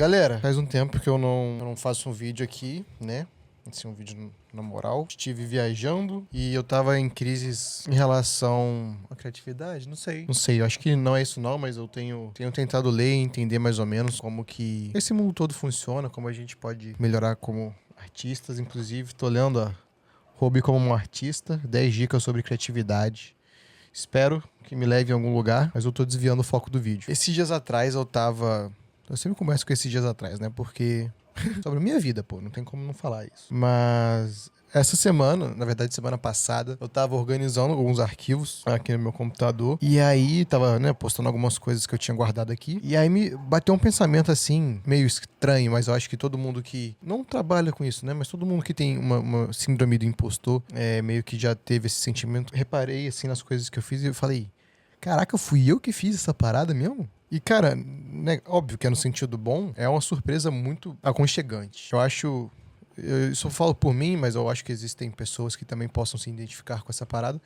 Galera, faz um tempo que eu não faço um vídeo aqui, né? Assim, um vídeo na moral. Estive viajando e eu tava em crises em relação à criatividade, não sei. Não sei, eu acho que não é isso não, mas eu tenho tentado ler e entender mais ou menos como que esse mundo todo funciona, como a gente pode melhorar como artistas. Inclusive, tô lendo a Hobby como um Artista, 10 dicas sobre criatividade. Espero que me leve em algum lugar, mas eu tô desviando o foco do vídeo. Esses dias atrás eu sempre começo com esses dias atrás, né? Porque sobre a minha vida, pô, não tem como não falar isso. Mas essa semana, na verdade semana passada, eu tava organizando alguns arquivos aqui no meu computador. E aí tava, né, postando algumas coisas que eu tinha guardado aqui. E aí me bateu um pensamento assim, meio estranho, mas eu acho que todo mundo que não trabalha com isso, né? Mas todo mundo que tem uma síndrome do impostor, meio que já teve esse sentimento. Reparei assim nas coisas que eu fiz e eu falei, caraca, fui eu que fiz essa parada mesmo? E, cara, né, óbvio que é no sentido bom, é uma surpresa muito aconchegante. Eu acho. Eu só falo por mim, mas eu acho que existem pessoas que também possam se identificar com essa parada.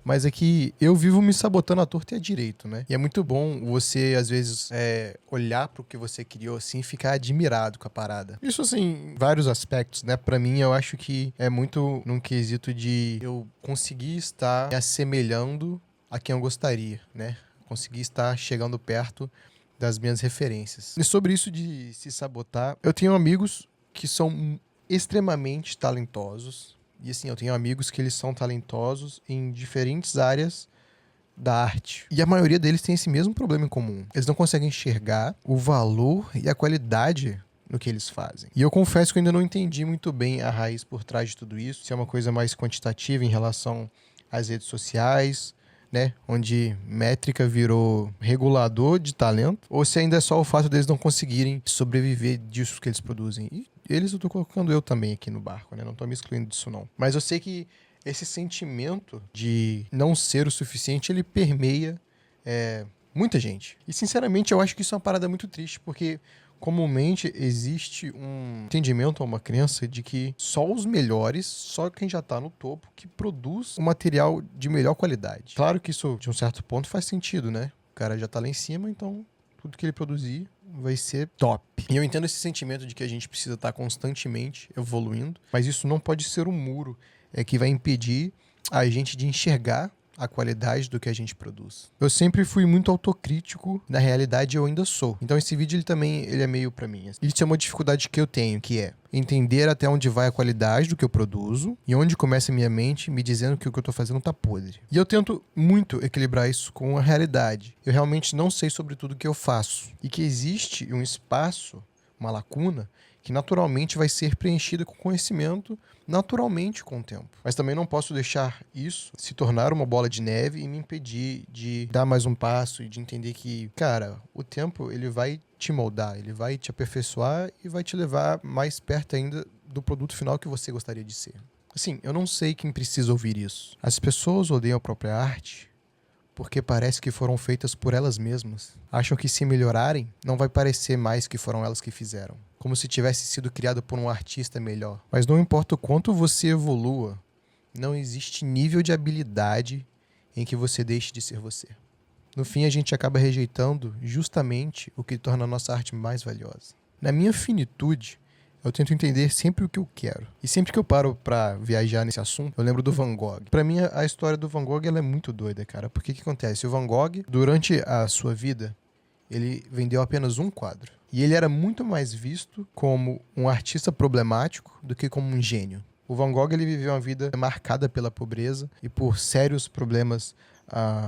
Mas é que eu vivo me sabotando à torta e à direito, né? E é muito bom você, às vezes, olhar pro que você criou assim e ficar admirado com a parada. Isso, assim, em vários aspectos, né? Pra mim, eu acho que é muito num quesito de eu conseguir estar me assemelhando a quem eu gostaria, né? Conseguir estar chegando perto das minhas referências. E sobre isso de se sabotar, eu tenho amigos que são extremamente talentosos. E assim, eu tenho amigos que eles são talentosos em diferentes áreas da arte. E a maioria deles tem esse mesmo problema em comum. Eles não conseguem enxergar o valor e a qualidade no que eles fazem. E eu confesso que eu ainda não entendi muito bem a raiz por trás de tudo isso. Se é uma coisa mais quantitativa em relação às redes sociais, né, onde métrica virou regulador de talento, ou se ainda é só o fato deles não conseguirem sobreviver disso que eles produzem. E eles eu tô colocando eu também aqui no barco, né, não tô me excluindo disso não. Mas eu sei que esse sentimento de não ser o suficiente, ele permeia muita gente. E sinceramente eu acho que isso é uma parada muito triste, porque comumente existe um entendimento ou uma crença de que só os melhores, só quem já tá no topo, que produz um material de melhor qualidade. Claro que isso, de um certo ponto, faz sentido, né? O cara já tá lá em cima, então tudo que ele produzir vai ser top. E eu entendo esse sentimento de que a gente precisa estar constantemente evoluindo, mas isso não pode ser um muro que vai impedir a gente de enxergar a qualidade do que a gente produz. Eu sempre fui muito autocrítico, na realidade eu ainda sou. Então esse vídeo ele é meio pra mim. Isso é uma dificuldade que eu tenho, que é entender até onde vai a qualidade do que eu produzo e onde começa a minha mente me dizendo que o que eu tô fazendo tá podre. E eu tento muito equilibrar isso com a realidade. Eu realmente não sei sobre tudo que eu faço e que existe um espaço, uma lacuna, que naturalmente vai ser preenchida com conhecimento, naturalmente com o tempo. Mas também não posso deixar isso se tornar uma bola de neve e me impedir de dar mais um passo e de entender que, cara, o tempo ele vai te moldar, ele vai te aperfeiçoar e vai te levar mais perto ainda do produto final que você gostaria de ser. Assim, eu não sei quem precisa ouvir isso. As pessoas odeiam a própria arte porque parece que foram feitas por elas mesmas. Acham que se melhorarem, não vai parecer mais que foram elas que fizeram. Como se tivesse sido criado por um artista melhor. Mas não importa o quanto você evolua, não existe nível de habilidade em que você deixe de ser você. No fim, a gente acaba rejeitando justamente o que torna a nossa arte mais valiosa. Na minha finitude, eu tento entender sempre o que eu quero. E sempre que eu paro pra viajar nesse assunto, eu lembro do Van Gogh. Pra mim, a história do Van Gogh ela é muito doida, cara. Porque o que acontece? O Van Gogh, durante a sua vida, ele vendeu apenas um quadro. E ele era muito mais visto como um artista problemático do que como um gênio. O Van Gogh ele viveu uma vida marcada pela pobreza e por sérios problemas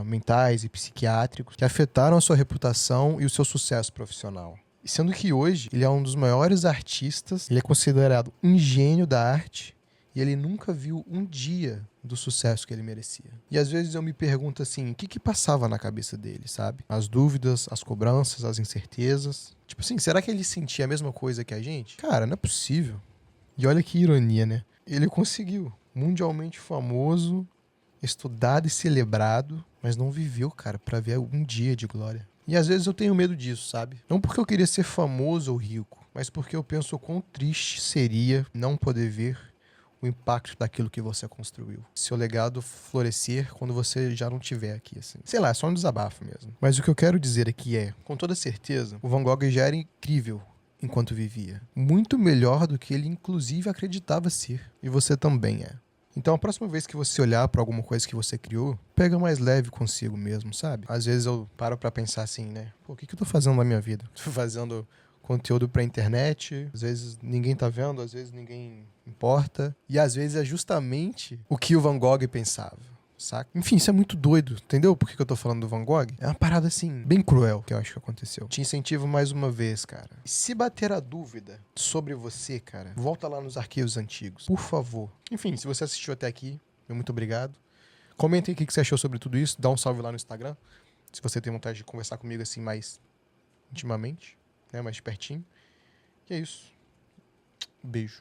mentais e psiquiátricos que afetaram a sua reputação e o seu sucesso profissional. Sendo que hoje ele é um dos maiores artistas, ele é considerado um gênio da arte e ele nunca viu um dia do sucesso que ele merecia. E às vezes eu me pergunto assim, o que passava na cabeça dele, sabe? As dúvidas, as cobranças, as incertezas. Tipo assim, será que ele sentia a mesma coisa que a gente? Cara, não é possível. E olha que ironia, né? Ele conseguiu. Mundialmente famoso, estudado e celebrado, mas não viveu, cara, pra ver um dia de glória. E às vezes eu tenho medo disso, sabe? Não porque eu queria ser famoso ou rico, mas porque eu penso o quão triste seria não poder ver o impacto daquilo que você construiu. Seu legado florescer quando você já não estiver aqui, assim. Sei lá, é só um desabafo mesmo. Mas o que eu quero dizer aqui é, com toda certeza, o Van Gogh já era incrível enquanto vivia. Muito melhor do que ele, inclusive, acreditava ser. E você também é. Então, a próxima vez que você olhar pra alguma coisa que você criou, pega mais leve consigo mesmo, sabe? Às vezes eu paro pra pensar assim, né? Pô, o que eu tô fazendo na minha vida? Tô fazendo conteúdo pra internet, às vezes ninguém tá vendo, às vezes ninguém importa. E às vezes é justamente o que o Van Gogh pensava. Saca? Enfim, isso é muito doido, entendeu? Por que eu tô falando do Van Gogh? É uma parada assim, bem cruel que eu acho que aconteceu. Te incentivo mais uma vez, cara. E se bater a dúvida sobre você, cara, volta lá nos arquivos antigos, por favor. Enfim, se você assistiu até aqui, meu muito obrigado. Comenta aí o que você achou sobre tudo isso, dá um salve lá no Instagram, se você tem vontade de conversar comigo assim mais intimamente, né, mais pertinho. E é isso. Beijo.